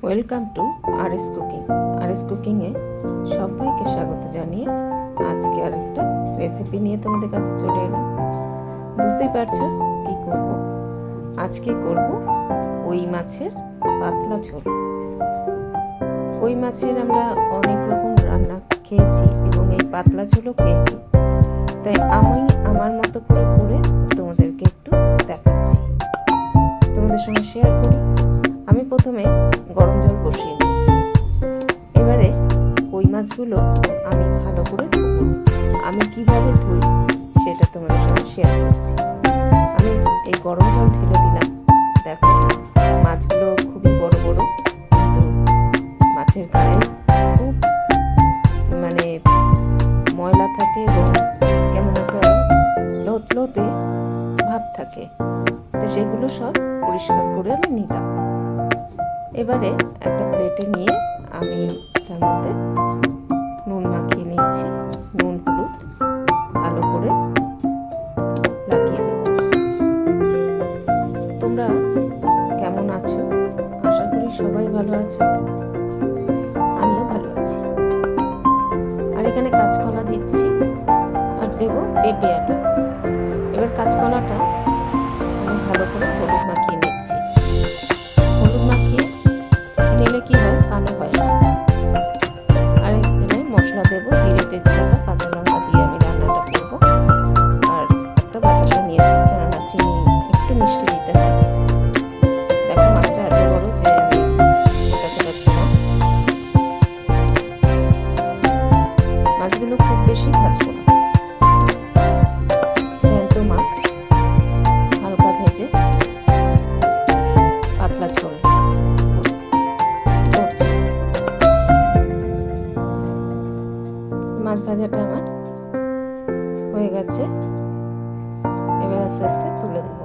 Welcome to RS cooking. RS কুকিংয়ে সবাইকে স্বাগত জানিয়ে আজকে আরেকটা রেসিপি নিয়ে তোমাদের কাছে চলে এলাম। বুঝতেই পারছো কি করব। আজকে করব কই মাছের পাতলা ঝোল। কই মাছের আমরা অনেক রকম রান্না খেয়েছি এবং এই পাতলা ঝোলও খেয়েছি, তাই আমি আমার মতো করে করে তোমাদেরকে একটু দেখাচ্ছি, তোমাদের সঙ্গে শেয়ার করি। আমি প্রথমে গরম জল বসিয়ে নিয়েছি। এবারে কই মাছগুলো আমি ভালো করে ধুবো। আমি কিভাবে ধুই সেটা তোমাদের সঙ্গে শেয়ার করছি। আমি এই গরম জল ঢেলে দিলাম। দেখো মাছগুলো খুবই বড় বড়, কিন্তু মাছের গায়ে খুব ময়লা থাকে এবং কেমন একটা লতলতে ভাব থাকে, তো সেগুলো সব পরিষ্কার করে আমি নিলাম। এবারে একটা প্লেটে নিয়ে আমি তার মধ্যে নুন মাখিয়ে নিচ্ছি। নুন হলুদ ভালো করে লাগিয়ে দেব। তোমরা কেমন আছো? আশা করি সবাই ভালো আছো, আমিও ভালো আছি। আর এখানে কাঁচকলা দিচ্ছি আর দেব পেঁপে আলু। এবার কাঁচকলাটা আমি ভালো করে হলুদ মাখিয়ে নিচ্ছি। হলুদ মাখিয়ে নিলে কি হয়, কালো হয় না। আর এখানে মশলা দেবো, জিরে, তেজপাতা, কাঁচা লঙ্কা দিয়ে আমি রান্নাটা করবো। আর একটা বাতাসা নিয়েছি, কেননা চিনি একটু মিষ্টি দিতে হয়। দেখো মাছটা এত বড় যে আমি ফোটাতে পারছি না। মাছগুলো খুব বেশি ভাজবো না, জ্যান্ত মাছ হালকা ভেজে পাতলা ঝোল করছি। মাছ ভাজাটা আমার হয়ে গেছে। এবার আস্তে আস্তে তুলে দেব।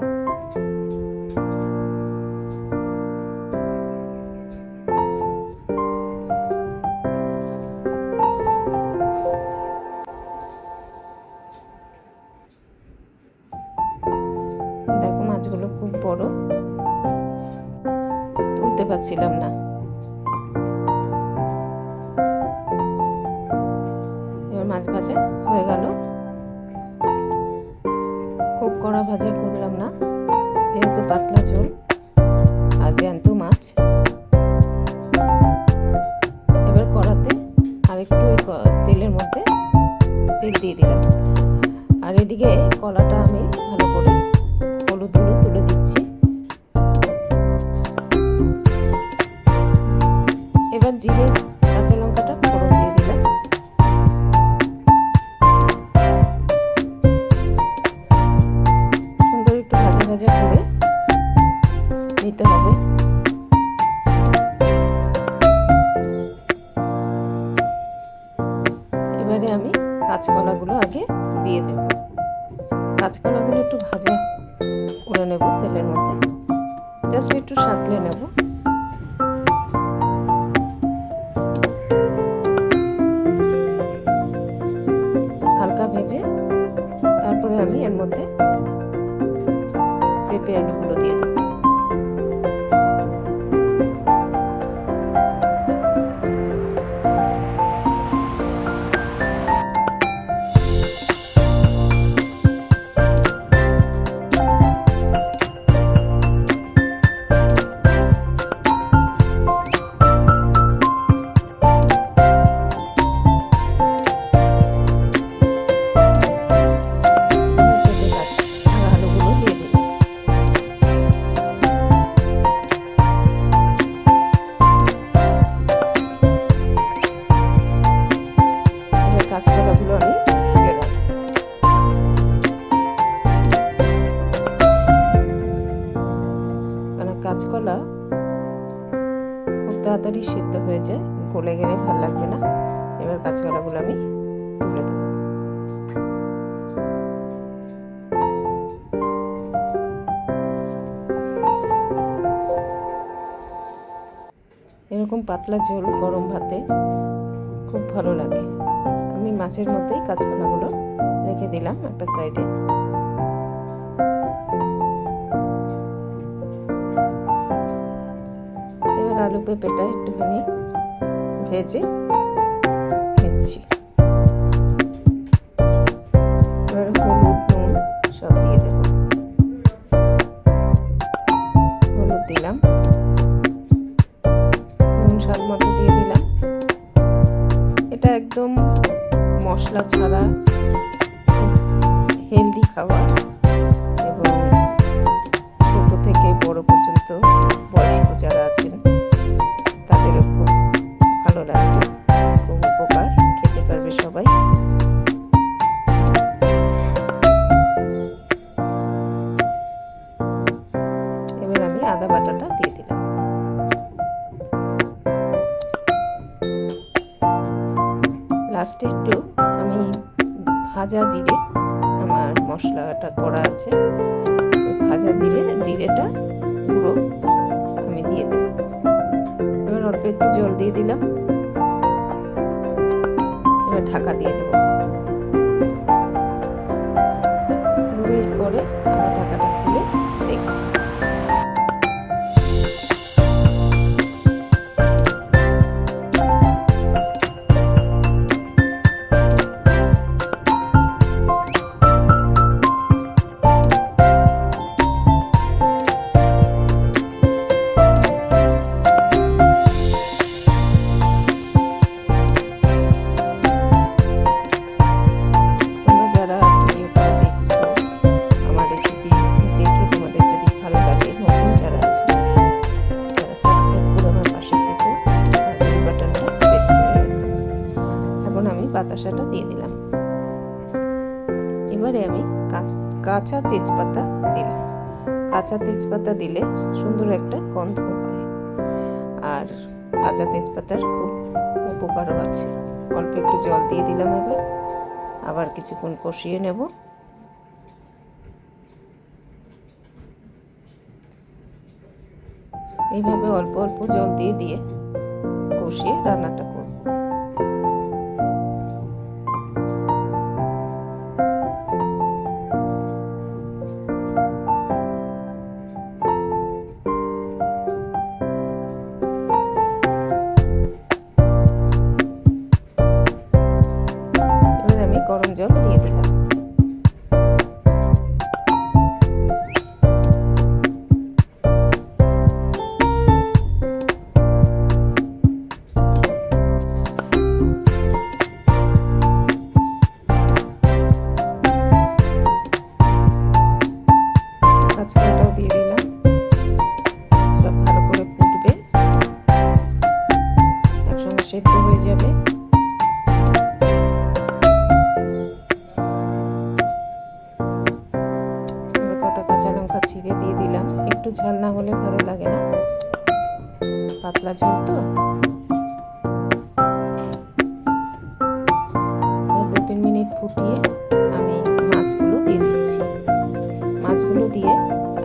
দেখো মাছগুলো খুব বড়, তুলতে পারছিলাম না। এবার মাছ ভাজা হয়ে গেল। খুব কড়া ভাজা করলাম না, যেহেতু পাতলা ঝোল আর জ্যান্ত মাছ। এবার কড়াতে আরেকটু ওই তেলের মধ্যে তেল দিয়ে দিলাম। আর এদিকে কলাটা আমি ভালো করে হলুদ হলুদ তুলে দিচ্ছি। এবার জিরে, কাঁচা লঙ্কাটা ফোড়ন দিয়ে দিলাম। সুন্দর একটু ভাজা ভাজা করে নিতে হবে। এবারে আমি কাঁচকলাগুলো আগে দিয়ে দেব। কাঁচকলাগুলো একটু ভাজা করে নেব তেলের মধ্যে, জাস্ট একটু সাঁতলে নেব। হালকা ভেজে তারপরে আমি এর মধ্যে পেঁপে আলুগুলো দিয়ে দেব। কাঁচকলাগুলো আমি তুলে রাখবো। কারণ কাঁচকলা খুব তাড়াতাড়ি সিদ্ধ হয়ে যায়, গলে গেলে ভালো লাগবে না। এবার কাঁচকলাগুলো আমি তুলে দেবো। এরকম পাতলা ঝোল গরম ভাতে খুব ভালো লাগে। আমি মাছের মধ্যেই কাঁচকলাগুলো রেখে দিলাম একটা সাইডে। এবার এবার আলু পেঁপেটা একটুখানি ভেজে নিচ্ছি। এবার হলুদ নুন সব দিয়ে দেব। হলুদ দিলাম, নুন স্বাদ মতো দিয়ে দিলাম। এটা একদম মশলা ছাড়া হেলদি খাবার এবং ছোট থেকে বড় পর্যন্ত বয়স্ক যারা আছেন তাদেরও খুব ভালো লাগবে, খুব উপকার, খেতে পারবে সবাই। এবার আমি আদা বাটাটা দিয়ে দিলাম। লাস্টে একটু আমি ভাজা জিরে, আমার মশলাটা করা আছে, ভাজা জিরেটা পুরো আমি দিয়ে দেব। এবার অল্প একটু জল দিয়ে দিলাম। এবার ঢাকা দিয়ে দেব। 2 মিনিট পরে আবার ঢাকাটা খুলে দেখব। বাতাসাটা দিয়ে দিলাম। এবারে আমি কাঁচা তেজপাতা দিলাম। কাঁচা তেজপাতা দিলে সুন্দর একটা গন্ধ হয়, আর কাঁচা তেজপাতার খুব উপকারও আছে। অল্প একটু জল দিয়ে দিলাম। এবার আবার কিছুক্ষণ কষিয়ে নেব। এইভাবে অল্প অল্প জল দিয়ে দিয়ে কষিয়ে রান্নাটা করব। গরম জল দিয়ে দিলাম। কাঁচকলাটাও দিয়ে দিলাম। সব ভালো করে ফুটবে, একসঙ্গে সেদ্ধ হয়ে যাবে। ছিঁড়ে দিয়ে দিলাম। একটু ঝাল না হলে ভালো লাগে না, পাতলা ঝোল তো। 2-3 মিনিট ফুটিয়ে আমি মাছগুলো দিয়ে দিচ্ছি। মাছগুলো দিয়ে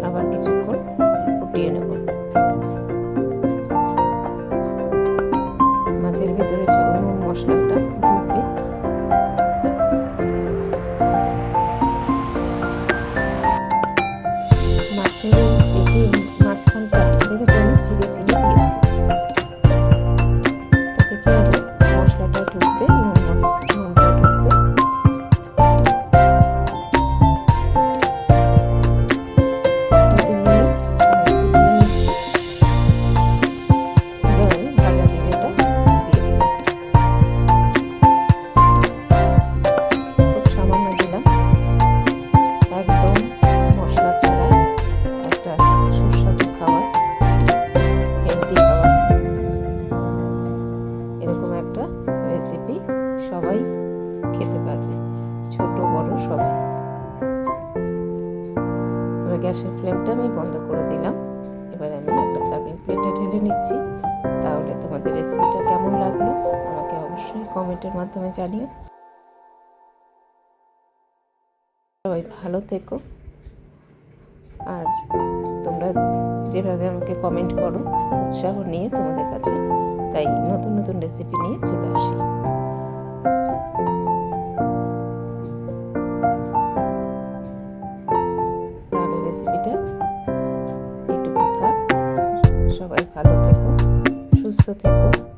আবার কিছুক্ষণ ফুটিয়ে নেব। মাছের ভেতরে নুন মশলাটা ঢুকবে। মাঝখানটা দেখেছি আমি চিড়ে চিড়ে দিয়েছি, তাতে কি হবে, মশলাটা ঢুকবে, নুনটা ঢুকবে। ভাজা জিরেটা দিয়ে দিলাম, খুব সামান্য দিলাম, একদম মশলা ছাড়া একটা সুস্বাদু খাবার, হেলদি খাবার। এরকম একটা রেসিপি সবাই খেতে পারবে, ছোট বড় সবাই। এবার গ্যাসের ফ্লেমটা আমি বন্ধ করে দিলাম। এবার আমি একটা সার্ভিং প্লেটে ঢেলে নিচ্ছি। তাহলে তোমাদের রেসিপিটা কেমন লাগলো আমাকে অবশ্যই কমেন্টের মাধ্যমে জানিও। সবাই ভালো থেকো, আর তোমরা যেভাবে আমাকে কমেন্ট করো উৎসাহ নিয়ে তোমাদের কাছে, তাই নতুন নতুন রেসিপি নিয়ে চলে আসি। তাহলে রেসিপিটা এটুকু থাক। সবাই ভালো থেকো। সুস্থ থেকো।